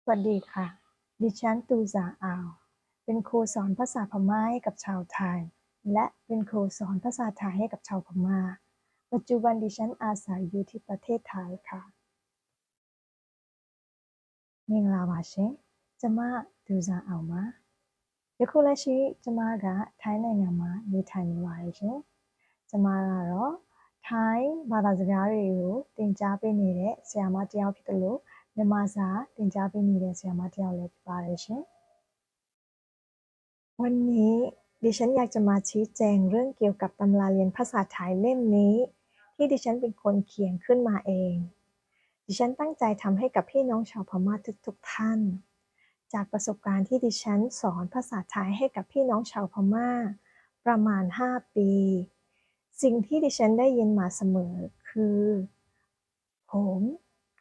สวัสดีค่ะดิฉันตูซาอาวเป็นครูสอนภาษาพม่าให้กับชาวไทยและเป็นครูสอนภาษาไทยให้กับชาวพม่าปัจจุบันดิฉันอาศัยอยู่ที่ประเทศไทยค่ะမင်္ဂလာပါရှင်ကျမတူဇာအောင်ပါယခုလက်ရှိကျမကထိုင်းနိုင်ငံမှာနေထိုင်နေပါတယ်ရှင်ကျမကတော့ထိုင်းဘာသာစကားတွေကိုသင်ကြားပေးနေတဲ့ဆရာမတစ်ယောက်ဖြစ်တယ်လို့မြန်မာစာသင်ကြားပေးနေတဲ့ဆရာမတစ်ယောက်လည်းဖြစ်ပါတယ်ရှင်วันนี้ดิฉันอยากจะมาชี้แจงเรื่องเกี่ยวกับตำราเรียนภาษาไทยเล่มนี้ที่ดิฉันเป็นคนเขียนขึ้นมาเองดิฉันตั้งใจทำให้กับพี่น้องชาวพม่าทุกท่านจากประสบการณ์ที่ดิฉันสอนภาษาไทยให้กับพี่น้องชาวพม่าประมาณ5 ปีสิ่งที่ดิฉันได้ยินมาเสมอคือผม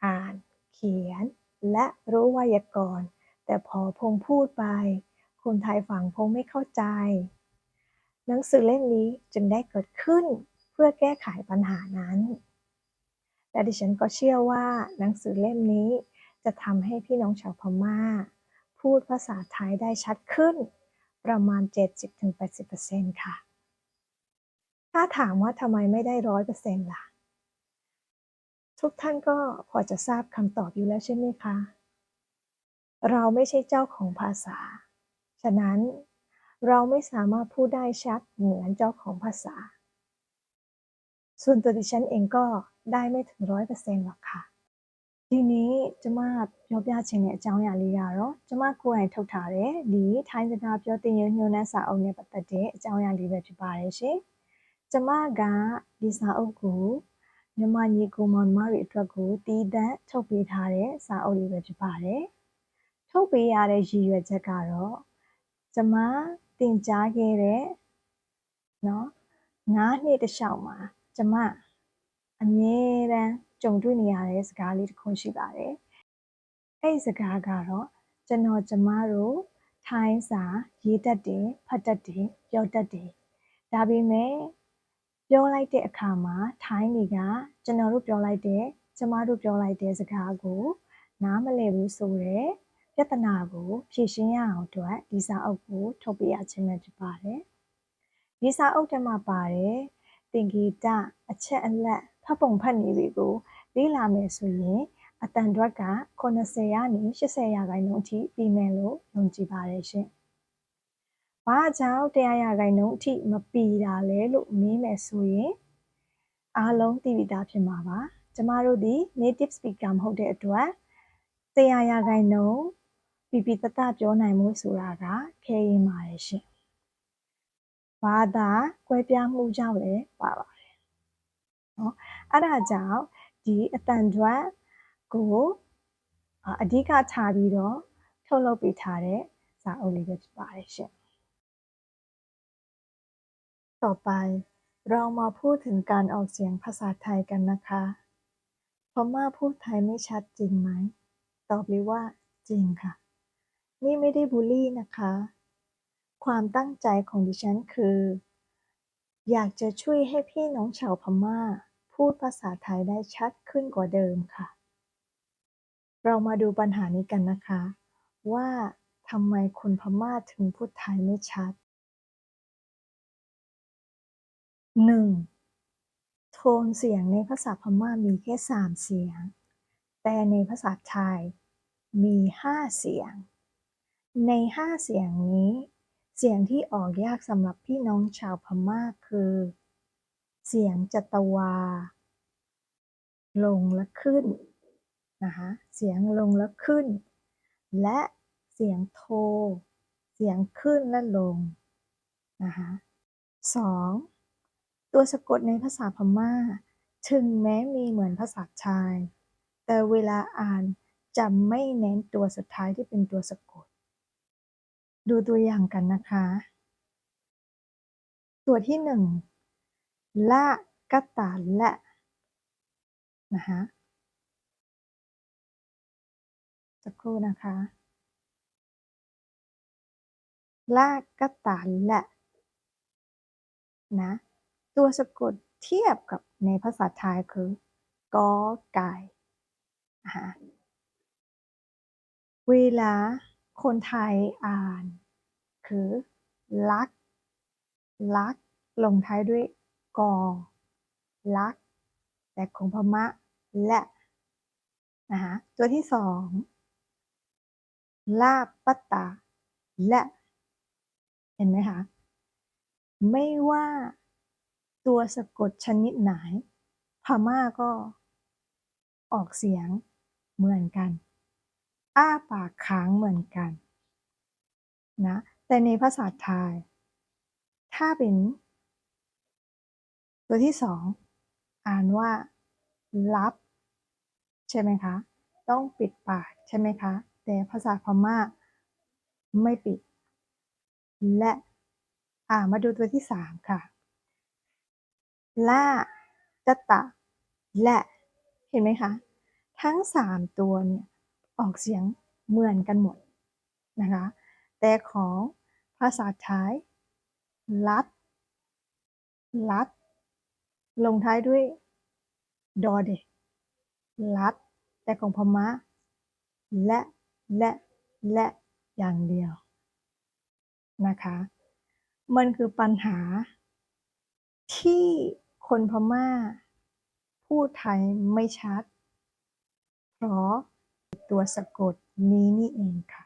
อ่านเขียนและรู้ไวยากรณ์แต่พอพงพูดไปคนไทยฝั่งพงไม่เข้าใจหนังสือเล่มนี้จึงได้เกิดขึ้นเพื่อแก้ไขปัญหานั้นและดิฉันก็เชื่อว่าหนังสือเล่มนี้จะทำให้พี่น้องชาวพม่าพูดภาษาไทยได้ชัดขึ้นประมาณ 70-80% ค่ะถ้าถามว่าทำไมไม่ได้ 100% ล่ะทุกท่านก็พอจะทราบคำตอบอยู่แล้วใช่ไหมคะเราไม่ใช่เจ้าของภาษาฉะนั้นเราไม่สามารถพูดได้ชัดเหมือนเจ้าของภาษาส่วนตัวดิฉันเองก็ได้ไม่ถึง 100% หรอกค่ะဒီနေ့ကျမပြောပြချင်တဲ့အကြောင်းအရာလေးကတော့ကျမကိုယ်တိုင်ထုတ်ထားတဲ့ဒီထိုင်းစကားပြောသင်ယူညွှန်းနှန်းစာအုပ်နဲ့ပတ်သက်တဲ့အကြောင်းအရာလေးပဲဖြစ်ပါတယ်ရှင်ကျမကဒီစာအုပ်ကိုမြန်မာညီကိုမောင်မတွေအတွက်ကိုတီးသန့်ထုတ်ပေးထားတဲ့စာအုပ်လေးပဲဖြစ်ပါတယ်ထုတ်ပေးရတဲ့ရည်ရွယ်ချက်ကတော့ကျမသင်ကြားခဲ့တဲ့9 နှစ်တစ်လျှောက်မှာကျမအမြဲတမ်းကြုံတွေ့နေရတဲ့စကားလေးတစ်ခုရှိပါတယ်အဲ့ဒီစကားကတော့ကျမတို့ထိုင်းစာရေးတတ်တယ်ဖတ်တတ်တယ်ပြောတတ်တယ်ဒါပေမဲ့ပြောလိုက်တဲ့အခါမှာထိုင်းတွေကကျွန်တော်တို့ပြောလိုက်တဲ့ကျမတို့ပြောလိုက်တဲ့စကားကိုနားမလည်ဘူးဆိုတဲ့ပြဿနာကိုဖြေရှင်းရအောင်အတွက်ဒီစာအုပ်ကိုထုတ်ပေးရခြင်းပဲဖြစ်ပါတယ်ဒီစာအုပ်ထဲမှာပါတယ်သင်္ကေတအချက်အလက်ဖတ်ပုံဖတ်နည်းတွေကိုလေ့လာမယ်ဆိုရင်အတန်အတွက်က80ကနေ80%အထိပြီးမယ်လို့ယုံကြည်ပါတယ်ရှင်။ဘာကြောင့်100%အထိမပြီးတာလဲလို့မေးမယ်ဆိုရင်အားလုံးသိပြီးသားဖြစ်မှာပါ။ကျမတို့ဒီ native speaker မဟုတ်တဲ့အတွက်100%ပြီးတတ်ပြောနိုင်မှုဆိုတာကခဲရင်ပါတယ်ရှင်။ဘာသာကွဲပြားမှုကြောင့်လည်းပါပါတယ်။နော်အဲ့ဒါကြောင့်ဒီအတန်အတွက်ကိုအဓိကထားပြီးတော့ထုတ်လုပ်ပေးထားတဲ့စာအုပ်လေးပဲဖြစ်ပါတယ်ရှင်ต่อไปเรามาพูดถึงการออกเสียงภาษาไทยกันนะคะพม่าพูดไทยไม่ชัดจริงไหมตอบเลยว่าจริงค่ะนี่ไม่ได้บูลลี่นะคะความตั้งใจของดิฉันคืออยากจะช่วยให้พี่น้องชาวพม่าพูดภาษาไทยได้ชัดขึ้นกว่าเดิมค่ะเรามาดูปัญหานี้กันนะคะว่าทำไมคนพม่าถึงพูดไทยไม่ชัด 1. โทนเสียงในภาษาพม่ามีแค่3 เสียงแต่ในภาษาไทยมี5 เสียงใน5 เสียงนี้เสียงที่ออกยากสำหรับพี่น้องชาวพม่าคือเสียงจัตวาลงและขึ้นนะคะเสียงลงและขึ้นและเสียงโทเสียงขึ้นและลงนะคะ 2. ตัวสะกดในภาษาพม่าถึงแม้มีเหมือนภาษาไทยแต่เวลาอ่านจะไม่เน้นตัวสุดท้ายที่เป็นตัวสะกดดูตัวอย่างกันนะคะตัวที่1ละกะตาละนะคะสักครู่นะคะละกะตาละนะตัวสะกดเทียบกับในภาษาไทยคือกอไก่นะคะ เวลาคนไทยอ่านคือลักลักลงท้ายด้วยกอลักแต่ของพม่าและนะคะตัวที่สองลาปะตาและเห็นไหมคะไม่ว่าตัวสะกดชนิดไหนพม่าก็ออกเสียงเหมือนกันอ้าปากค้างเหมือนกันนะแต่ในภาษาไทยถ้าเป็นตัวที่สองอ่านว่ารับใช่ไหมคะต้องปิดปากใช่ไหมคะแต่ภาษาพม่าไม่ปิดและมาดูตัวที่สามค่ะล่าตะตะและเห็นไหมคะทั้งสามตัวเนี่ยออกเสียงเหมือนกันหมดนะคะแต่ของภาษาไทยรัดรัดลงท้ายด้วยดอเด็กรัดแต่ของพม่าและและและอย่างเดียวนะคะมันคือปัญหาที่คนพม่าพูดไทยไม่ชัดเพราะตัวสะกดนี้นี่เองค่ะ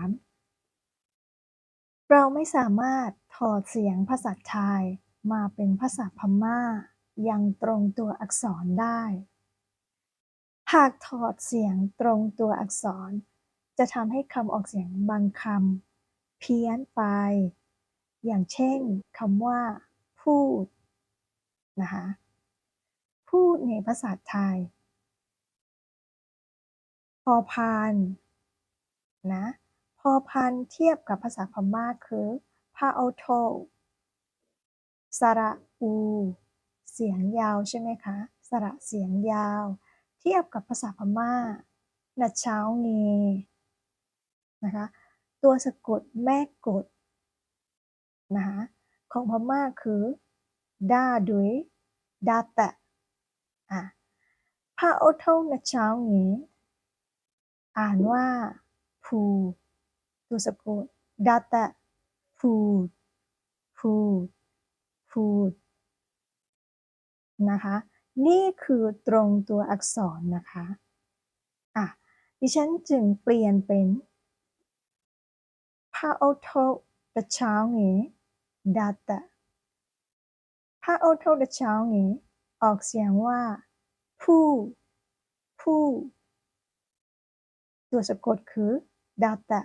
3. เราไม่สามารถถอดเสียงภาษาไทยมาเป็นภาษาพม่าอย่างตรงตัวอักษรได้ หากถอดเสียงตรงตัวอักษรจะทำให้คำออกเสียงบางคำเพี้ยนไป อย่างเช่นคำว่าพูดนะคะพูดในภาษาไทยพอพานนะพอพานเทียบกับภาษาพม่าคือพาเอาโทสระอูเสียงยาวใช่ไหมคะสระเสียงยาวเทียบกับภาษาพม่านัดเช้าเงนะคะตัวสะกดแม่กดนะคะของพม่าคือด้าดุยดาแตะพาเอาโทนัดเช้าเงอ่านว่าภูตัวสะกดดาแตะพูดพูดพูดนะคะนี่คือตรงตัวอักษรนะคะดิฉันจึงเปลี่ยนเป็นพาโอโทตะเช้าเงดาตะพาโอโทตะเช้าเงออกเสียงว่าผู้ผู้ตัวสะกดคือดาตะ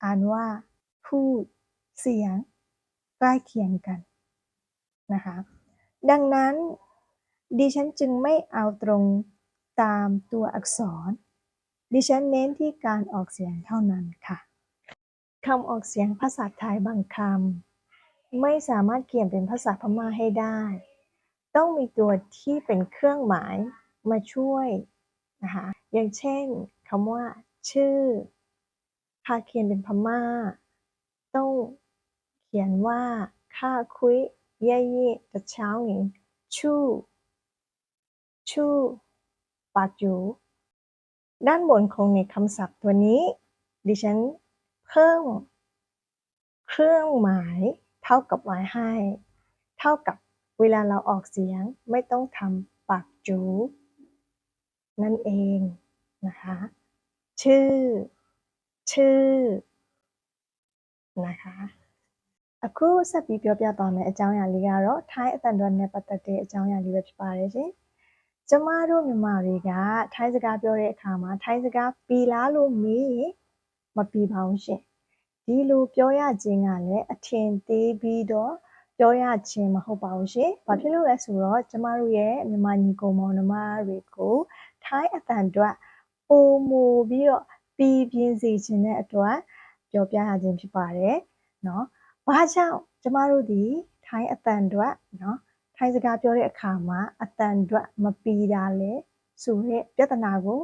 อ่านว่าพูดเสียงใกล้เคียงกันนะคะดังนั้นดิฉันจึงไม่เอาตรงตามตัวอักษรดิฉันเน้นที่การออกเสียงเท่านั้นค่ะคำออกเสียงภาษาไทยบางคำไม่สามารถเขียนเป็นภาษาพม่าให้ได้ต้องมีตัวที่เป็นเครื่องหมายมาช่วยนะคะอย่างเช่นคำว่าชื่อถ้าเขียนเป็นพม่าต้องเขียนว่าค่าคุยเย่เย่ตะเช้าหญิงชู่ชู่ปากจูด้านบนของในคำศัพท์ตัวนี้ดิฉันเพิ่มเครื่องหมายเท่ากับไว้ให้เท่ากับเวลาเราออกเสียงไม่ต้องทำปากจูนั่นเองนะคะชื่อชื่อนะคะအခုဆက်ပြီးပြောပြသွားမယ့်အကြောင်းအရာလေးကတော့ထိုင်းအတန်တော်နဲ့ပတ်သက်တဲ့အကြောင်းအရာလေးပဲဖြစ်ပါတယ်ရှင်။ကျမတို့မြန်မာတွေကထိုင်းစကားပြောတဲ့အခါမှာထိုင်းစကားပြီလားလို့မေးရင်မပြီပါဘူးရှင်။ဒီလိုပြောရခြင်းကလည်းအထင်သေးပြီးတော့ပြောရခြင်းမဟုတ်ပါဘူးရှင်။ဘာဖြစ်လို့လဲဆိုတော့ကျမတို့ရဲ့မြန်မာညီကိုမောင်နှမတွေကိုထိုင်းအတန်အတွက်ပိုမိုပြီးတော့ပြည်ပြင်းစေခြင်းတဲ့အတွက်ပြောပြရခြင်းဖြစ်ပါတယ်။နော်။ဘာကြောင့်ကျမတို့ဒီထိုင်းအတန်အတွက်နော်ထိုင်းစကားပြောတဲ့အခါမှာအတန်အတွက်မပီတာလဲဆိုတဲ့ပြဿနာကို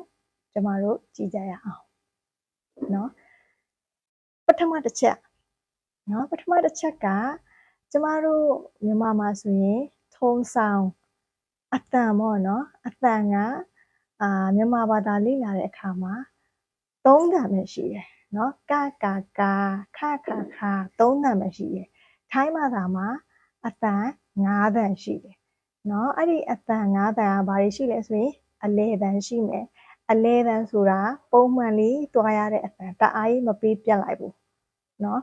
ကျမတို့ကြည့်ကြရအောင်နော်ပထမတစ်ချက်ကကျမတို့မြန်မာမှာဆိုရင်ထုံဆောင်အတန်ပေါ့နော်အတန်ကမြန်မာဘာသာလေ့လာတဲ့အခါမှာ 3တန်ပဲရှိတယ်နော်ကကာကာခခခ3တန်ပဲရှိတယ်ထိုင်းဘာသာမှာအတန်9တန်ရှိတယ်နော်အဲ့ဒီအတန်9တန်ကဘာတွေရှိလဲဆိုရင်အလဲတန်ရှိမယ်အလဲတန်ဆိုတာပုံမှန်လေးတွားရတဲ့အတန်တအားကြီးမပေးပြတ်လိုက်ဘူးနော်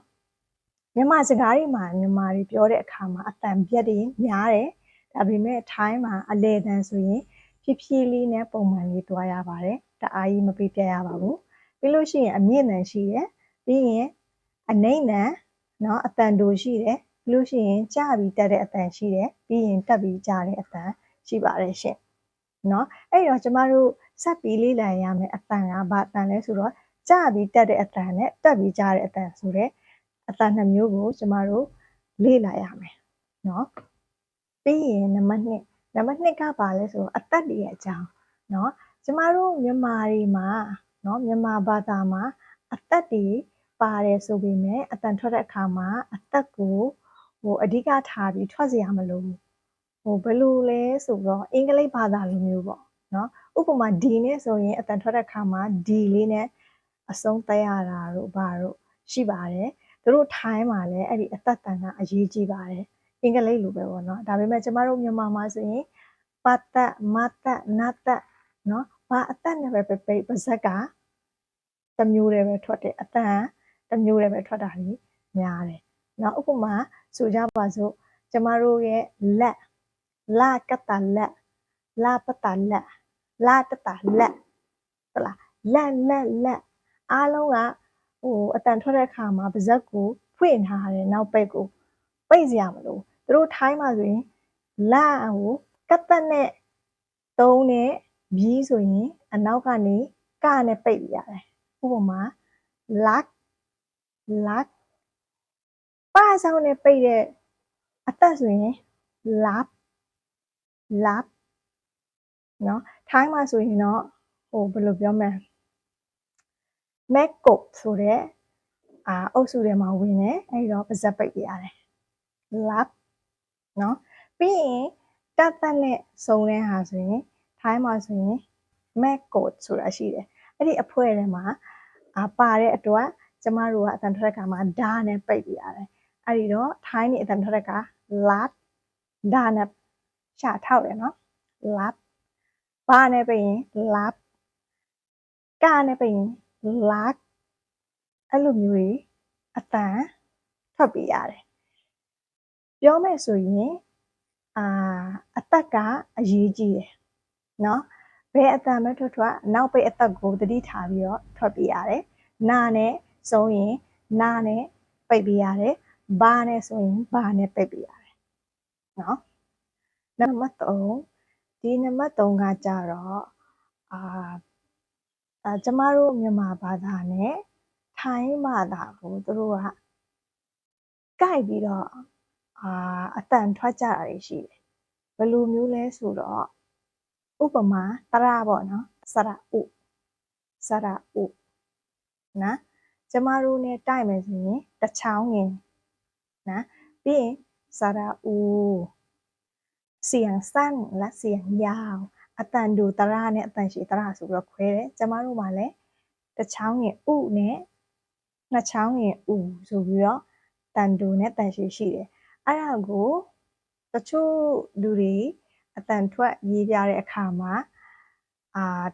မြန်မာစကားတွေမှာမြန်မာတွေပြောတဲ့အခါမှာအတန်ပြတ်တွေများတယ်ဒါပေမဲ့ထိုင်းမှာအလဲတန်ဆိုရင်ဖြည်းဖြည်းလေးနဲ့ပုံမှန်လေးတွားရပါတယ်တအားကြီးမပေးပြတ်ရပါဘူးပြီးလို့ရှိရင်အမြင့်တန်ရှိတယ်ပြီးရင်အနိမ့်တန်နော်အတန်တိုရှိတယ်ပြီးလို့ရှိရင်ကြပြီးတက်တဲ့အတန်ရှိတယ်ပြီးရင်တက်ပြီးကြတဲ့အတန်ရှိပါတယ်ရှင်နော်အဲ့တော့ကျမတို့ဆက်ပြီးလေ့လာရမယ်အတန်ကဘာအတန်လဲဆိုတော့ကြပြီးတက်တဲ့အတန်နဲ့တက်ပြီးကြတဲ့အတန်ဆိုတဲ့အတန်2မျိုးကိုကျမတို့လေ့လာရမယ်နော်ပြီးရင်နံပါတ်2ကဘာလဲဆိုတော့အသက်တွေရဲ့အကြောင်းနော်ကျမတို့မြန်မာတွေမှာနော်မြန်မာဘာသာမှာအသက်တွေပါတယ်ဆိုပေမဲ့အတန်ထွက်တဲ့အခါမှာအသက်ကိုအဓိကထားပြီးထွက်เสียမလို့ဘယ်လိုလဲဆိုတော့အင်္ဂလိပ်ဘာသာလိုမျိုးပေါ့နော်ဥပမာ D နဲ့ဆိုရင်အတန်ထွက်တဲ့အခါမှာ D လေးနဲ့အဆုံးသက်ရတာတို့ဘာတို့ရှိပါတယ်သူတို့ထိုင်းမှာလည်းအဲ့ဒီအသက်တန်ကအရေးကြီးပါတယ်အင်္ဂလိပ်လိုပဲပေါ့နော်ဒါပေမဲ့ကျမတို့မြန်မာမှာဆိုရင်ပတ်သက်မသက်နတ်သက်နော်ဘာအသက်နဲ့ပဲပါဇက်ကတစ်မျိုးတည်းပဲထွက်တယ်အတန်တစ်မျိုးတည်းပဲထွက်တာကြီးများတယ်နော်ဥပမာဆိုကြပါစို့ကျမတို့ရဲ့လက်လာကတလက်လာပတလက်လာတတလက်ဟုတ်လားလက်အားလုံးကအတန်ထွက်တဲ့အခါမှာပါဇက်ကိုဖွင့်ထားတယ်နောက်ပိတ်ကိုပိတ်စရာမလိုသူတို့ထိုင်းမှာဆိုရင်လာကိုကတ်တက်နဲ့သုံးနဲ့ပြီးဆိုရင်အနောက်ကနေကနဲ့ပိတ်ပြရတယ်ဥပမာ luck ပါဆောင်နဲ့ပိတ်တဲ့အသက်ဆိုရင် lap နော်ထိုင်းမှာဆိုရင်တော့ဘယ်လိုပြောမလဲ Macco ဆိုတဲ့အုပ်စုထဲမှာဝင်တယ်အဲ့တော့ပါဇက်ပိတ်ပြရတယ် lap နော်ပြီးရင်တတ်နဲ့စုံတဲ့ဟာဆိုရင်ထိုင်းမှာဆိုရင် Macco ဆိုတာရှိတယ်အဲ့ဒီအဖွဲထဲမှာပါတဲ့အတွက်ကျမတို့ကအတန်ထွက်တဲ့အခါမှာဓာနဲ့ပိတ်ပြရတယ်အဲ့ဒီတော့ထိုင်းနေအတန်ထွက်တဲ့အခါ lap ဓာနဲ့ရှာထောက်တယ်နော် lap ဘာနဲ့ပိတ်ရင် lap ကနဲ့ပိတ်ရင် luck အဲ့လိုမျိုးတွေအတန်ထွက်ပြရတယ်ပြောမယ်ဆိုရင်အသက်ကအရေးကြီးတယ်နော်ဘယ်အတန်ပဲထွက်နောက်ပိတ်အသက်ကိုသတိထားပြီးတော့ထွက်ပြရတယ်နာနဲ့ဆုံးရင်နာနဲ့ပိတ်ပြရတယ်ဘာနဲ့ဆိုရင်ဘာနဲ့ပိတ်ပြရတယ်နော်နံပါတ်3ဒီနံပါတ်3ကကြတော့ကျမတို့မြန်မာဘာသာနဲ့ထိုင်းဘာသာကိုသူတို့ကကိုက်ပြီးတော့အတန်ထွက်ကြတာတွေရှိတယ်ဘယ်လိုမျိုးလဲဆိုတော့ဥပမာတရပေါ့နော်စရဥနော်ကျမတို့ ਨੇ တိုက်မယ်ဆိုရင်တချောင်းငင်နော်ပြီးရင်စရဥเสียงสั้นและเสียงยาวအတန်တူတရနဲ့အတန်ရှည်တရဆိုပြီးတော့ခွဲတယ်ကျမတို့မှာလည်းတချောင်းငင်ဥနဲ့နှစ်ချောင်းငင်ဥဆိုပြီးတော့တန်တူနဲ့တန်ရှည်ရှိတယ်အဲ့ဒါကိုတချို့လူတွေအတန်ထွက်ရေးပြတဲ့အခါမှာ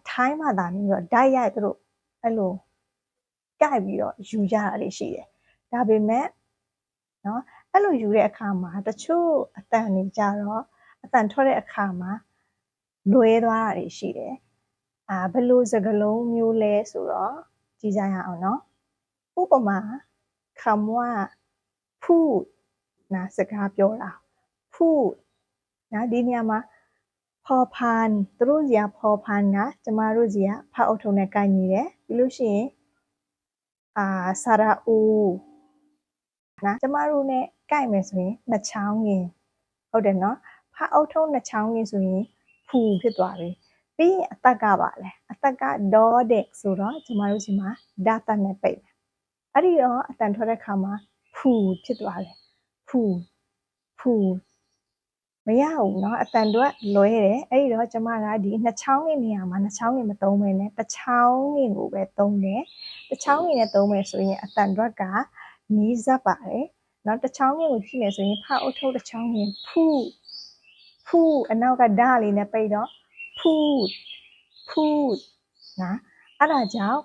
ထိုင်းဘာသာမျိုးတော့ဓာတ်ရိုက်သူတို့အဲ့လိုကိုက်ပြီးတော့ယူကြတာတွေရှိတယ်ဒါပေမဲ့နော်အဲ့လိုယူတဲ့အခါမှာတချို့အတန်တွေကြတော့အတန်ထွက်တဲ့အခါမှာလွဲသွားတာတွေရှိတယ်ဘယ်လိုစကားလုံးမျိုးလဲဆိုတော့ကြည့်ကြရအောင်နော်ဥပမာคำว่าพูดนะစကားပြောတာพูดนะဒီနေရာမှာဖော်ဖန်သူတို့စီကဖော်ဖန်ကကျမတို့စီကဖတ်အုပ်ထုံနဲ့ကိုက်ညီတယ်ပြီးလို့ရှိရင်ဆာရာအိုနော်ကျမတို့ ਨੇ ကိုက်မယ်ဆိုရင်နှစ်ချောင်းငင်ဟုတ်တယ်နော်ဖတ်အုပ်ထုံနှစ်ချောင်းငင်ဆိုရင်ဖူဖြစ်သွားပြီပြီးရင်အသက်ကပါလဲအသက်ကဒေါ်ဒက်ဆိုတော့ကျမတို့စီမှာဒတ်တက်နဲ့ပိတ်တယ်အဲ့ဒီတော့အတန်ထွက်တဲ့ခါမှာဖူဖြစ်သွားတယ်ဖူ မရဘူးเนาะအတန်တော့လွဲတယ်အဲ့ဒီတော့ကျမကဒီနှစ်ချောင်းငင်နေရာမှာနှစ်ချောင်းငင်မသုံးဘဲနဲ့တစ်ချောင်းငင်ကိုပဲသုံးတယ်တစ်ချောင်းငင်နဲ့သုံးမယ်ဆိုရင်အတန်တော့ကနီးစပ်ပါတယ်เนาะတစ်ချောင်းငင်ကိုကြည့်မယ်ဆိုရင်ဖအုတ်ထုတ်တစ်ချောင်းငင်ဖူးအနောက်ကဓာလေးနဲ့ပိတ်တော့ဖူးနော်အဲ့ဒါကြောင့်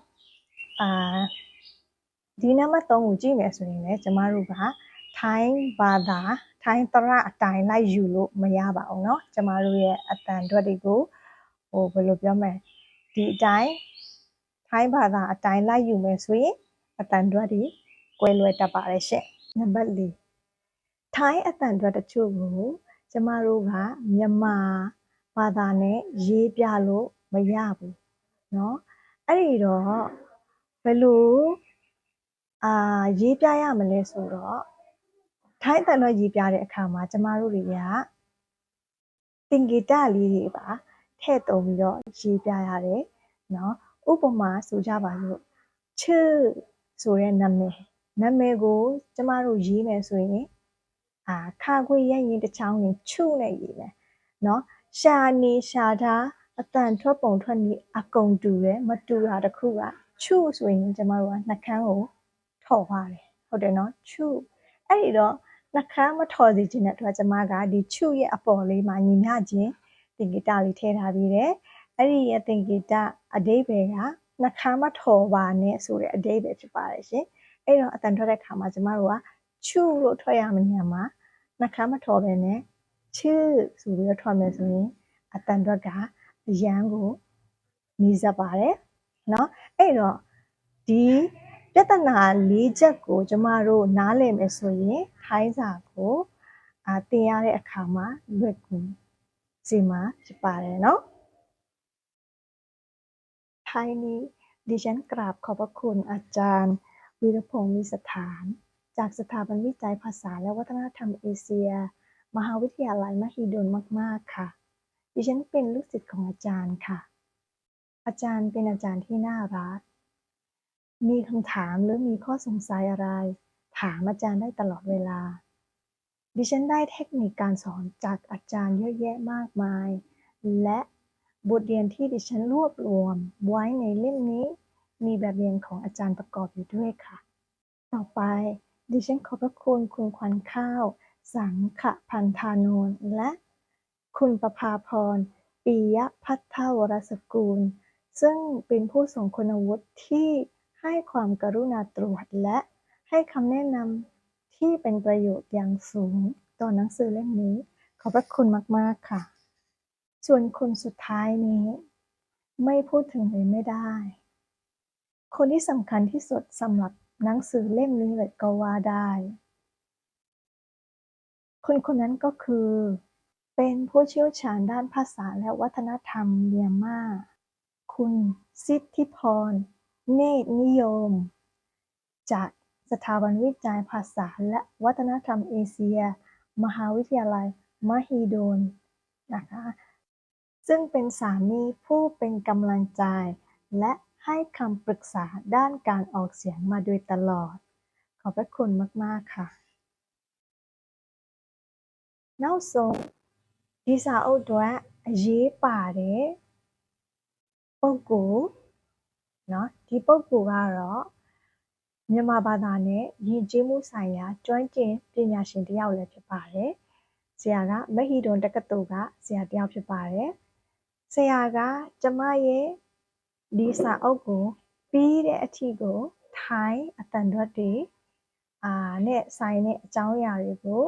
ဒီနံပါတ်3ကိုကြည့်မယ်ဆိုရင်လည်းကျမတို့ကထိုင်းဘာသာထိုင်းတရအတိုင်းလိုက်ယူလို့မရပါဘူးเนาะကျမတို့ရဲ့အတန်တွက်တွေကိုဘယ်လိုပြောမလဲဒီအတိုင်းထိုင်းဘာသာအတိုင်းလိုက်ယူမယ်ဆိုရင်အတန်တွက်တွေကွဲလွဲတတ်ပါတယ်ရှင့်နံပါတ်4ထိုင်းအတန်တွက်တချို့ကိုကျမတို့ကမြန်မာဘာသာနဲ့ရေးပြလို့မရဘူးเนาะအဲ့ဒီတော့ဘယ်လိုရေးပြရမလဲဆိုတော့ထိုင်းအတန်တွက်ရေးပြတဲ့အခါမှာကျမတို့တွေကသင်္ကေတလေးတွေပါထည့်သုံးပြီးတော့ရေးပြရတယ်เนาะဥပမာဆိုကြပါစို့ချစ်ဆိုတဲ့နာမည်ကိုကျမတို့ရေးမယ်ဆိုရင်ခါခွေရရင်တစ်ချောင်းရင်ချုနဲ့ရေးမယ်เนาะရှာနေရှာထားအတန်ထွက်ပုံထွက်နည်းအကုန်တူတယ်မတူတာတစ်ခုကချုဆိုရင်ကျမတို့ကနှကန်းကိုထော်ပါတယ်ဟုတ်တယ်เนาะချုအဲ့ဒီတော့နှကန်းမထော်စေချင်တဲ့အတွက်ကျမကဒီချုရဲ့အပေါ်လေးမှာညီမျှခြင်းသင်္ကေတလေးထည့်ထားပြီးတယ်အဲ့ဒီရဲ့သင်္ကေတအဓိပ္ပာယ်ကနှကန်းမထော်ပါနဲ့ဆိုတဲ့အဓိပ္ပာယ်ဖြစ်ပါတယ်ရှင်အဲ့တော့အတန်ထွက်တဲ့အခါမှာကျမတို့ကချုလို့ထွက်ရမယ့်နေရာမှာနှကန်းမထော်ပဲနဲ့ချစ်ဆိုပြီးတော့ထွက်မယ်ဆိုရင်အတန်ထွက်ကအရန်ကိုနီးစပ်ပါတယ်เนาะအဲ့တော့ဒီပြဿနာ၄ချက်ကိုကျမတို့နားလည်မယ်ဆိုရင်ထိုင်းစာကိုသင်ရတဲ့အခါမှာလွယ်ကူစေမှာဖြစ်ပါတယ်เนาะท้ายนี้ดิฉันกราบขอบพระคุณอาจารย์วีรพงษ์วิสถานจากสถาบันวิจัยภาษาและวัฒนธรรมเอเชียมหาวิทยาลัยมหิดลมากๆค่ะดิฉันเป็นลูกศิษย์ของอาจารย์ค่ะอาจารย์เป็นอาจารย์ที่น่ารักมีคำถามหรือมีข้อสงสัยอะไรถามอาจารย์ได้ตลอดเวลาดิฉันได้เทคนิคการสอนจากอาจารย์เยอะแยะมากมายและบทเรียนที่ดิฉันรวบรวมไว้ในเล่มนี้มีแบบเรียนของอาจารย์ประกอบอยู่ด้วยค่ะต่อไปดิฉันขอบพระคุณคุณขวัญข้าวสังขพันธานนท์และคุณประภาพรปิยภัทรวรสกุลซึ่งเป็นผู้ทรงคุณวุฒิที่ให้ความกรุณาตรวจและให้คำแนะนำที่เป็นประโยชน์อย่างสูงต่อหนังสือเล่มนี้ขอบพระคุณมากๆค่ะส่วนคนสุดท้ายนี้ไม่พูดถึงเลยไม่ได้คนที่สำคัญที่สุดสำหรับหนังสือเล่มนี้เลยก็ว่าได้คนนั้นก็คือเป็นผู้เชี่ยวชาญด้านภาษาและวัฒนธรรมเมียนมาคุณสิทธิพรเนตรนิยมจากสถาบันวิจัยภาษาและวัฒนธรรมเอเชียมหาวิทยาลัยมหิดลนะคะซึ่งเป็นสามีผู้เป็นกำลังใจและให้คำปรึกษาด้านการออกเสียงมาโดยตลอดขอบพระคุณมากๆค่ะနောက်ဆုံးဒီစာအုပ်အတွက်အရေးပါတဲ့ပုဂ္ဂိုလ်เนาะဒီပုဂ္ဂိုလ်ကတော့မြန်မာဘာသာနဲ့ယဉ်ကျေးမှုဆိုင်ရာကျွမ်းကျင်ပညာရှင်တစ်ယောက်လည်းဖြစ်ပါတယ်ဆရာကမဟီဒွန်တက္ကသိုလ်ကဆရာတစ်ယောက်ဖြစ်ပါတယ်ဆရာကကျမရဲ့ဒီစာအုပ်ကိုပြီးတဲ့အထိကိုထိုင်းအတန်တွက်တွေနဲ့ဆိုင်တဲ့အကြောင်းအရာတွေကို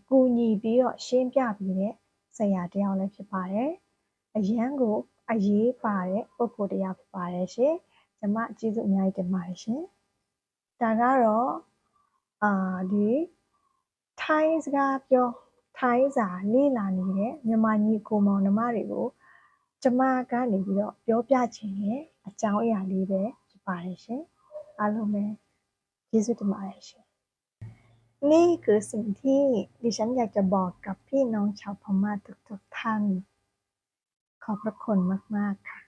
ကူညီပြီးတော့ရှင်းပြပြီးတဲ့ဆရာတစ်ယောက်လည်းဖြစ်ပါတယ်အရန်ကိုအရေးပါတဲ့ပုဂ္ဂိုလ်တစ်ယောက်ဖြစ်ပါတယ်ရှင်ကျမကျေးဇူးအများကြီးတင်ပါတယ်ရှင်ဒါကတော့ဒီထိုင်းစကားပြောထိုင်းစာလေ့လာနေတဲ့မြန်မာညီကိုမောင်နှမတွေကိုကျမကနေပြီးတော့ပြောပြချင်တဲ့အကြောင်းအရာလေးပဲဖြစ်ပါတယ်ရှင်အားလုံးပဲကျေးဇူးတင်ပါတယ်ရှင်นี่คือสิ่งที่ดิฉันอยากจะบอกกับพี่น้องชาวพม่าทุกๆท่านขอบพระคุณมากๆค่ะ